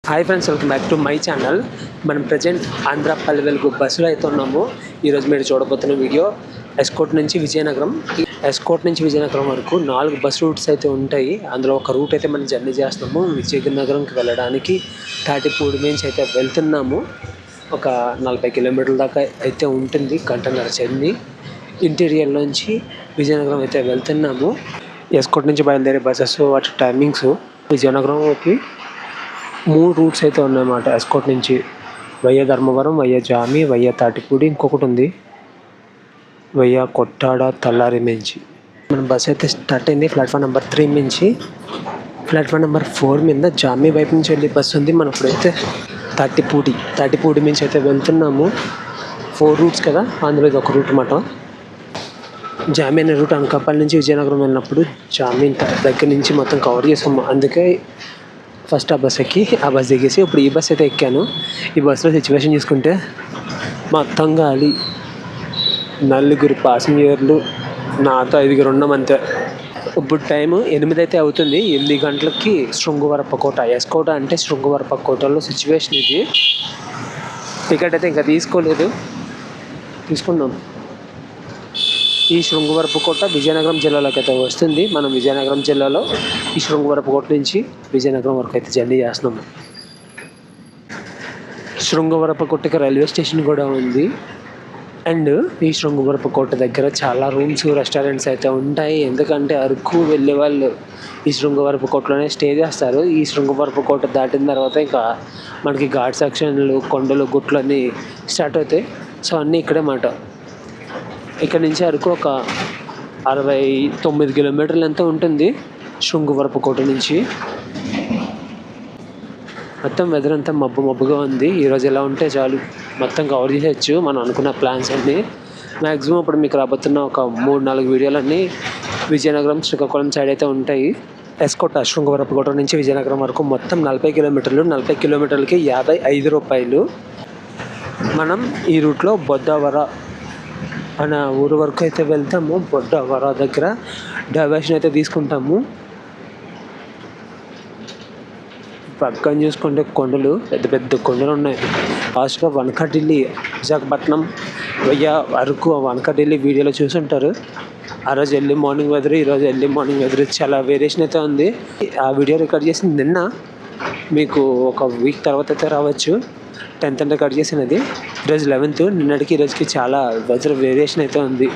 Hi friends, welcome back to my channel. మనం present Andhra Pallevelugu బస్సులో అయితే ఉన్నాము. ఈరోజు మీరు చూడబోతున్న వీడియో ఎస్కోట్ నుంచి విజయనగరం. ఎస్కోట్ నుంచి విజయనగరం వరకు 4 బస్ రూట్స్ అయితే ఉంటాయి. అందులో ఒక రూట్ అయితే మనం జర్నీ చేస్తున్నాము. విజయనగరంకి వెళ్ళడానికి తాటిపూడి నుంచి అయితే వెళ్తున్నాము. ఒక 40 కిలోమీటర్ల దాకా అయితే ఉంటుంది, గంటన్నర జర్నీ. ఇంటీరియర్ నుంచి విజయనగరం అయితే వెళ్తున్నాము. ఎస్కోట్ నుంచి బయలుదేరే బస్సెస్ వాటి టైమింగ్స్ విజయనగరంకి 3 రూట్స్ అయితే ఉన్నాయన్నమాట. ఎస్కోట్ నుంచి వయ్య ధర్మవరం, వయ్య జామి, వయ్య తాటిపూడి, ఇంకొకటి ఉంది వయ్య కొట్టాడ తల్లారి నుంచి. మన బస్ అయితే స్టార్ట్ అయింది ప్లాట్ఫామ్ నెంబర్ 3 నుంచి. ప్లాట్ఫామ్ నెంబర్ 4 మీద జామి వైపు నుంచి వెళ్ళి బస్సు ఉంది. మనం ఇప్పుడైతే తాటిపూడి నుంచి అయితే వెళ్తున్నాము. 4 రూట్స్ కదా, అందులో ఇది ఒక రూట్ అన్నమాట. జామి అనే రూట్ అనకాపల్లి నుంచి విజయనగరం వెళ్ళినప్పుడు జామి దగ్గర నుంచి మొత్తం కవర్ చేసాము. అందుకే ఫస్ట్ ఆ బస్ ఎక్కి ఆ బస్ దిగేసి ఇప్పుడు ఈ బస్ అయితే ఎక్కాను. ఈ బస్సులో సిచ్యువేషన్ చూసుకుంటే మొత్తం గాలి, 4 ప్యాసింజర్లు, నాతో 5 ఉన్నాం అంతే. ఇప్పుడు టైము 8 అయితే అవుతుంది. 8 గంటలకి శృంగవరపుకోట, ఎస్కోట అంటే శృంగవరపుకోటలో సిచ్యువేషన్ ఇది. టికెట్ అయితే ఇంకా తీసుకున్నాం. ఈ శృంగవరపుకోట విజయనగరం జిల్లాలోకి అయితే వస్తుంది. మనం విజయనగరం జిల్లాలో ఈ శృంగవరపుకోట నుంచి విజయనగరం వరకు అయితే జర్నీ చేస్తున్నాము. శృంగవరపుకోటకి రైల్వే స్టేషన్ కూడా ఉంది. అండ్ ఈ శృంగవరపుకోట దగ్గర చాలా రూమ్స్, రెస్టారెంట్స్ అయితే ఉంటాయి. ఎందుకంటే అరకు వెళ్ళే వాళ్ళు ఈ శృంగవరపుకోటలోనే స్టే చేస్తారు. ఈ శృంగవరపుకోట దాటిన తర్వాత ఇంకా మనకి ఘాట్ సెక్షన్లు, కొండలు, గుట్లు అన్నీ స్టార్ట్ అవుతాయి. సో అన్నీ ఇక్కడే మాట. ఇక్కడ నుంచి అరకు ఒక 69 కిలోమీటర్లు ఎంత ఉంటుంది శృంగవరపుకోట నుంచి. మొత్తం వెదర్ అంతా మబ్బుగా ఉంది. ఈరోజు ఎలా ఉంటే చాలు, మొత్తం కవర్ చేసేయచ్చు మనం అనుకున్న ప్లాన్స్ అన్నీ. మ్యాక్సిమం ఇప్పుడు మీకు రాబోతున్న ఒక 3-4 వీడియోలన్నీ విజయనగరం, శ్రీకాకుళం సైడ్ అయితే ఉంటాయి. ఎస్కోట శృంగవరపుకోట నుంచి విజయనగరం వరకు మొత్తం 40 కిలోమీటర్లు. 40 కిలోమీటర్లకి 55 రూపాయలు. మనం ఈ రూట్లో బొద్దవర అనే ఊరు వరకు అయితే వెళ్తాము. బొద్దవర దగ్గర డైవర్షన్ అయితే తీసుకుంటాము. పక్కన చూసుకుంటే కొండలు, పెద్ద పెద్ద కొండలు ఉన్నాయి. లాస్ట్గా వనకటిల్లి, విశాఖపట్నం వయ్య అరకు వనకటిల్లి వీడియోలో చూసుంటారు. ఆ రోజు ఎర్లీ మార్నింగ్ వెదర్, ఈరోజు ఎర్లీ మార్నింగ్ వెదర్ చాలా వేరియేషన్ అయితే ఉంది. ఆ వీడియో రికార్డ్ చేసింది నిన్న, మీకు ఒక వీక్ తర్వాత అయితే రావచ్చు. 10th అంటే కట్ చేసినది. ఈరోజు 11th. నిన్నటికి ఈరోజుకి చాలా వెదర్ వేరియేషన్ అయితే ఉంది.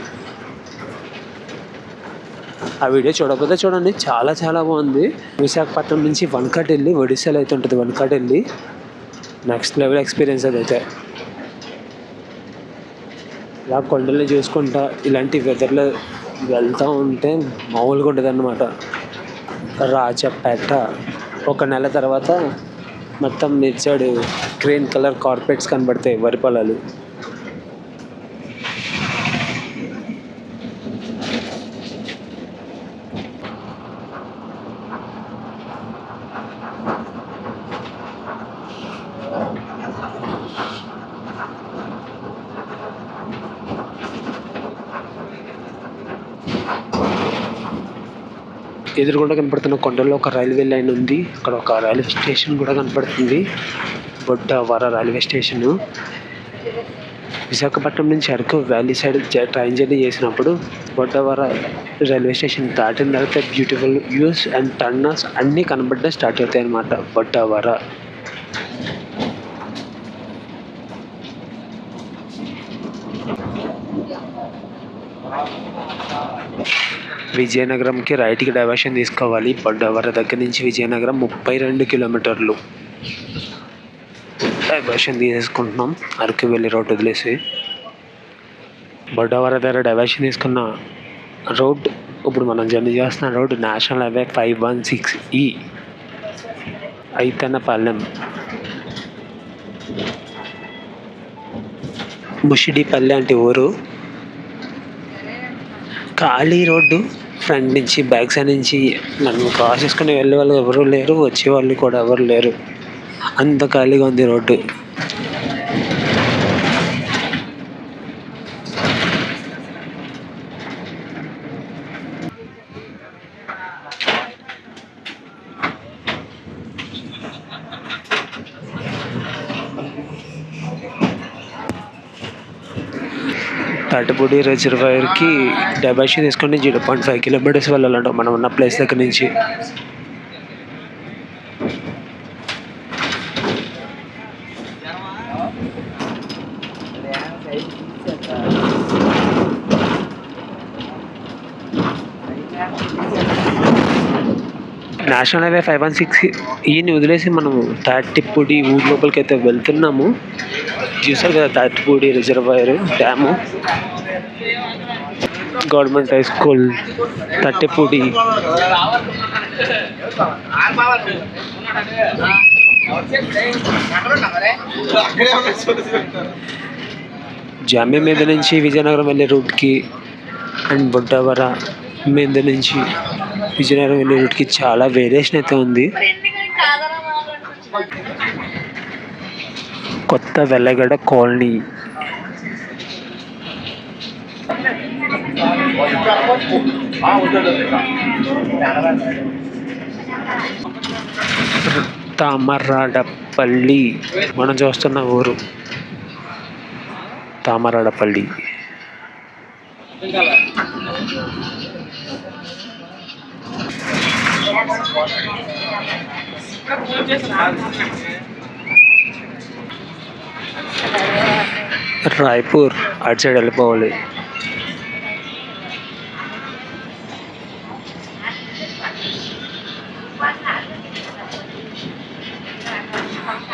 ఆ వీడియో చూడకపోతే చూడండి, చాలా చాలా బాగుంది. విశాఖపట్నం నుంచి వనకటిల్లి, ఒడిశాలో అయితే ఉంటుంది వనకటిల్లి. నెక్స్ట్ లెవెల్ ఎక్స్పీరియన్స్ అదైతే. ఇలా కొండల్ని చూసుకుంటా ఇలాంటి వెదర్లో వెళ్తూ ఉంటే మామూలుగా ఉంటుంది అన్నమాట. రాజపేట ఒక నెల తర్వాత మొత్తం నిచ్చాడు గ్రీన్ కలర్ కార్పెట్స్ కనబడతాయి, వరి పొలాలు. ఎదురుగుండా కనపడుతున్న కొండల్లో ఒక రైల్వే లైన్ ఉంది. అక్కడ ఒక రైల్వే స్టేషన్ కూడా కనపడుతుంది, బొడ్డవర రైల్వే స్టేషను. విశాఖపట్నం నుంచి Araku valley side train journey చేసినప్పుడు బొడ్డవర రైల్వే స్టేషన్ దాటిన తర్వాత బ్యూటిఫుల్ వ్యూస్ అండ్ టర్నర్స్ అన్నీ కనబడడం స్టార్ట్ అవుతాయి అన్నమాట. బొడ్డవర విజయనగరంకి రైట్కి డైవర్షన్ తీసుకోవాలి. బొడ్డవర దగ్గర నుంచి విజయనగరం 32 కిలోమీటర్లు. డైవర్షన్ తీసేసుకుంటున్నాం అరకు వెళ్ళి రోడ్ వదిలేసి. బొడ్డవర దగ్గర డైవర్షన్ తీసుకున్న రోడ్, ఇప్పుడు మనం జర్నీ చేస్తున్న road national highway 516E, Aitannapalem, Mushidipalli అంటే ఊరు. ఖాళీ రోడ్డు, ఫ్రంట్ నుంచి బ్యాక్ సైడ్ నుంచి నన్ను క్రాస్ చేసుకుని వెళ్ళే వాళ్ళు ఎవరు లేరు, వచ్చే వాళ్ళు కూడా ఎవరు లేరు. అంత ఖాళీగా ఉంది రోడ్డు. తాటిపూడి రిజర్వాయర్కి డైవర్షన్ తీసుకొని 0.5 కిలోమీటర్స్ వెళ్ళాలంట మనం ఉన్న ప్లేస్ దగ్గర నుంచి. నేషనల్ హైవే 516 ఈయన్ని వదిలేసి మనము తాటిపూడి ఊరి లోపలికి అయితే వెళ్తున్నాము. చూసారు కదా Tatipudi reservoir dam, government high school Tatipudi. జామ్య మీద నుంచి విజయనగరం వెళ్ళే రూట్కి అండ్ బుడ్డవర మీద నుంచి విజయనగరం వెళ్ళే రూట్కి చాలా వేరియేషన్ అయితే ఉంది. కొత్త వెల్లగడ కాలనీ, తామరాడపల్లి మనం చూస్తున్న ఊరు తామరాడపల్లి. రాయ్పూర్ అటు సైడ్ వెళ్ళిపోవాలి.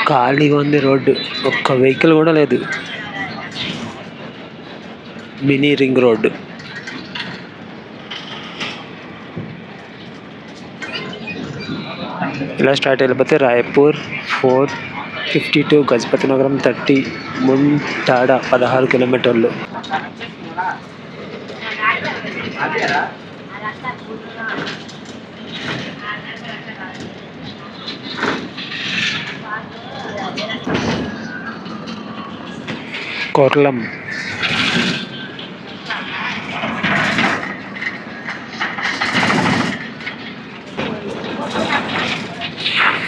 ఖాళీగా ఉంది రోడ్డు, ఒక్క వెహికల్ కూడా లేదు. Mini ring road. ఇలా స్టార్ట్ వెళ్ళిపోతే రాయ్పూర్ 452, గజపతి నగరం 30, ముంటాడ 16 కిలోమీటర్లు. కొర్లం,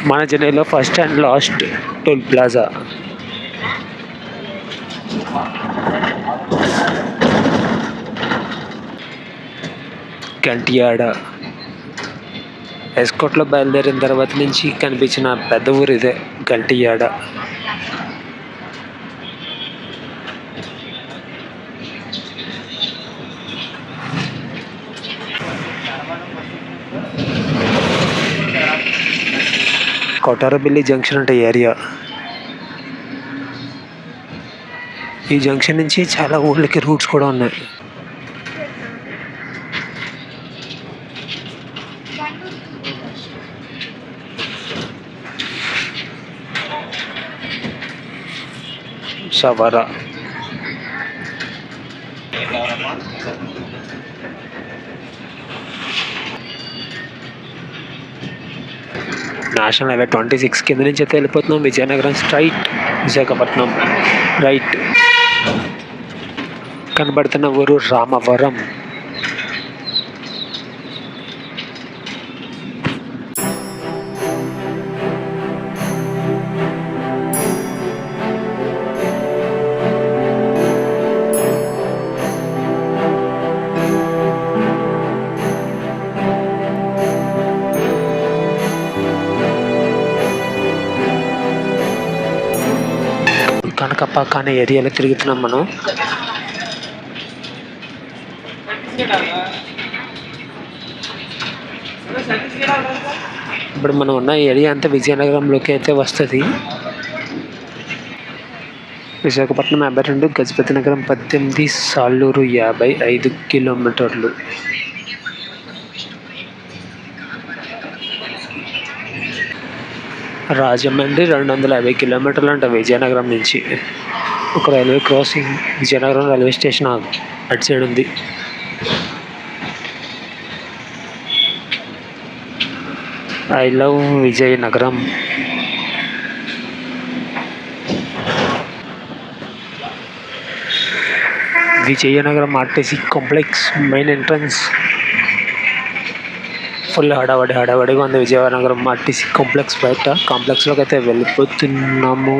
మన జర్నీలో first and last toll plaza. Gantiyada. ఎస్కోట్లో బయలుదేరిన తర్వాత నుంచి కనిపించిన పెద్ద ఊరు ఇదే, గంటియాడ. కొటారబిల్లి జంక్షన్ అంటే ఏరియా. ఈ జంక్షన్ నుంచి చాలా ఊళ్ళకి రూట్స్ కూడా ఉన్నాయి. సవర, నేషనల్ హైవే 26 కింద నుంచి అయితే వెళ్ళిపోతున్నాం. Vizianagaram straight, Visakhapatnam right. కనబడుతున్న ఊరు రామవరం. కనకపాక అనే ఏరియాలో తిరుగుతున్నాం మనం. ఇప్పుడు మనం ఉన్న ఏరియా అంతా విజయనగరంలోకి అయితే వస్తుంది. విశాఖపట్నం 52, గజపతి నగరం 18, సాలూరు 55 కిలోమీటర్లు. రాజమండ్రి 250 కిలోమీటర్లు అంట విజయనగరం నుంచి. ఒక railway crossing Vizianagaram railway station అటు సైడ్ ఉంది. I love Vizianagaram. Vizianagaram RTC complex main entrance. Full హడావడిగా ఉంది విజయనగరం ఆర్టీసీ కాంప్లెక్స్ బయట. కాంప్లెక్స్లోకి అయితే వెళ్ళిపోతున్నాము.